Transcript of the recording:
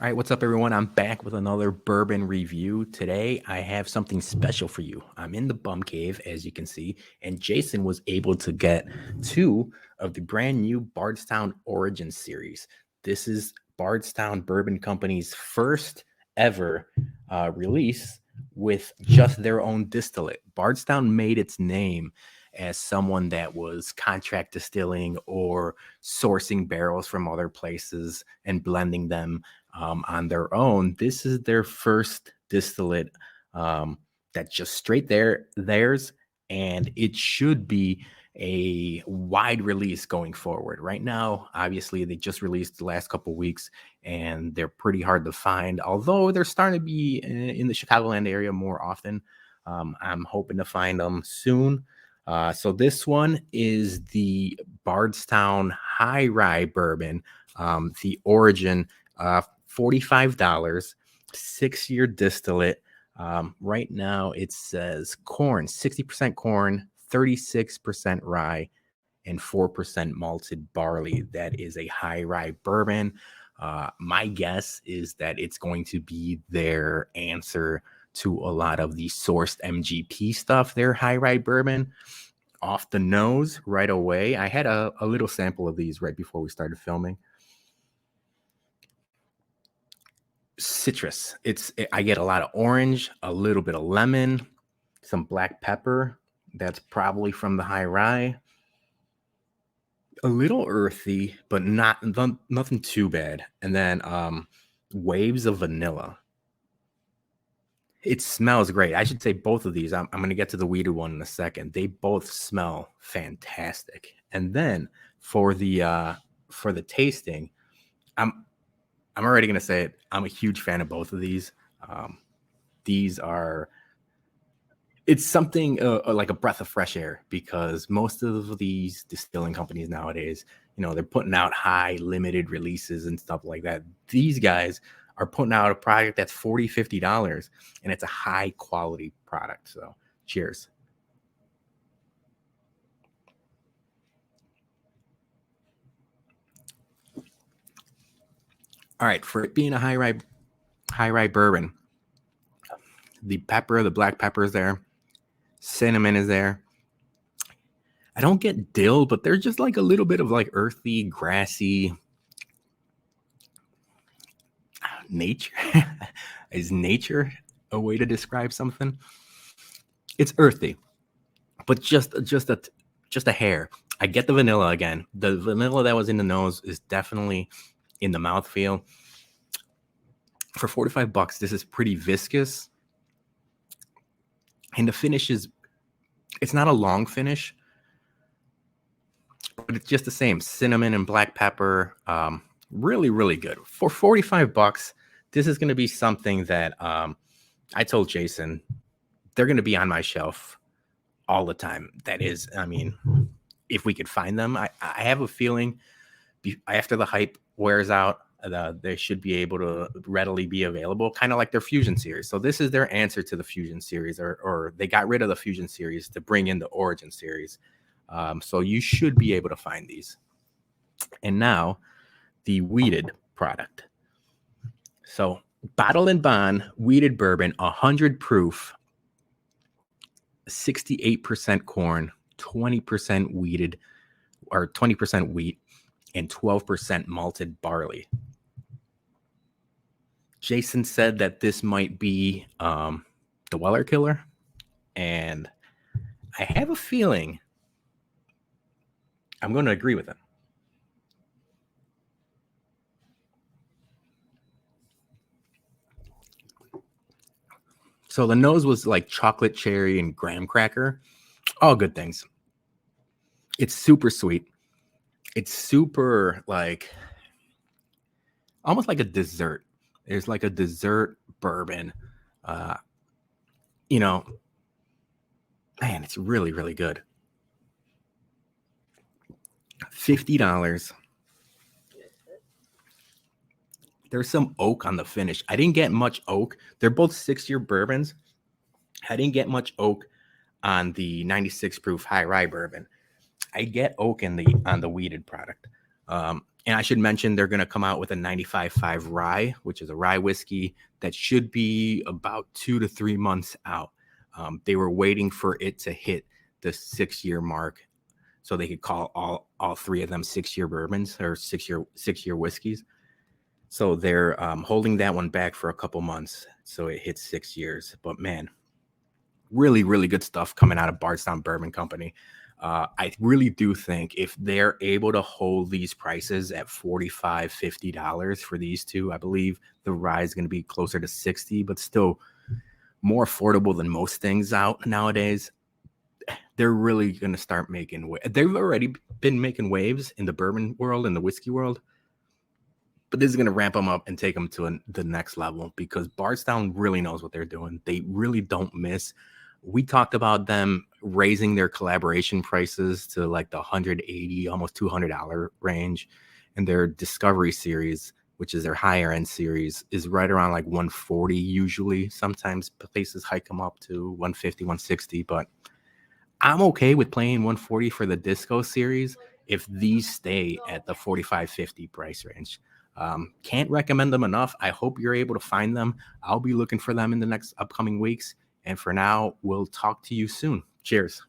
All right, what's up, everyone? I'm back with another bourbon review. Today, I have something special for you. I'm in the bum cave, as you can see, and Jason was able to get two of the brand new Bardstown Origin series. This is Bardstown Bourbon Company's first ever release with just their own distillate. Bardstown made its name as someone that was contract distilling or sourcing barrels from other places and blending them on their own. This is their first distillate that's just straight theirs, and it should be a wide release going forward. Right now, obviously, they just released the last couple weeks, and they're pretty hard to find. Although they're starting to be in the Chicagoland area more often. I'm hoping to find them soon. So this one is the Bardstown High Rye Bourbon, the Origin. $45, 6-year distillate. Right now it says corn, 60% corn, 36% rye, and 4% malted barley. That is a high rye bourbon. My guess is that it's going to be their answer to a lot of the sourced MGP stuff, their high rye bourbon. Off the nose right away. I had a little sample of these right before we started filming. Citrus. I get a lot of orange, a little bit of lemon, some black pepper. That's probably from the high rye. A little earthy, but nothing too bad. And then waves of vanilla. It smells great. I should say both of these. I'm going to get to the weeded one in a second. They both smell fantastic. And then for the tasting, I'm already going to say it. I'm a huge fan of both of these. It's something like a breath of fresh air, because most of these distilling companies nowadays, they're putting out high limited releases and stuff like that. These guys are putting out a product that's $40, $50, and it's a high quality product. So cheers. All right, for it being a high rye bourbon, the black pepper is there, cinnamon is there. I don't get dill, but there's just like a little bit of like earthy, grassy nature. Is nature a way to describe something? It's earthy, but just a hair. I get the vanilla again. The vanilla that was in the nose is definitely in the mouthfeel. For $45, this is pretty viscous. And the finish it's not a long finish, but it's just the same. Cinnamon and black pepper. Really, really good. For $45, this is going to be something that I told Jason, they're going to be on my shelf all the time. That is, if we could find them, I have a feeling after the hype wears out, they should be able to readily be available, kind of like their Fusion series. So this is their answer to the Fusion series, or they got rid of the Fusion series to bring in the Origin series. So you should be able to find these. And now the wheated product. So Bottle and Bond wheated bourbon, 100 proof, 68% corn, 20% wheated, or 20% wheat, and 12% malted barley. Jason said that this might be the Weller Killer, and I have a feeling I'm going to agree with him. So the nose was like chocolate cherry and graham cracker. All good things. It's super sweet. It's super like almost like a dessert. There's like a dessert bourbon. Man, it's really, really good. $50. There's some oak on the finish. I didn't get much oak. They're both 6-year bourbons. I didn't get much oak on the 96 proof high rye bourbon. I get oak on the wheated product. And I should mention they're going to come out with a 95.5 rye, which is a rye whiskey that should be about 2 to 3 months out. They were waiting for it to hit the 6-year mark so they could call all three of them 6-year bourbons or 6-year whiskeys. So they're holding that one back for a couple months so it hits 6 years. But man, really, really good stuff coming out of Bardstown Bourbon Company. I really do think if they're able to hold these prices at $45, $50 for these two, I believe the rye is going to be closer to 60, but still more affordable than most things out nowadays. They're really going to start making they've already been making waves in the bourbon world and the whiskey world, but this is going to ramp them up and take them to the next level because Bardstown really knows what they're doing. They really don't miss. We talked about them raising their collaboration prices to like the $180, almost $200 range. And their Discovery series, which is their higher end series, is right around like 140 usually. Sometimes places hike them up to 150, 160, but I'm okay with playing 140 for the Disco series if these stay at the 45, 50 price range. Can't recommend them enough. I hope you're able to find them. I'll be looking for them in the next upcoming weeks. And for now, we'll talk to you soon. Cheers.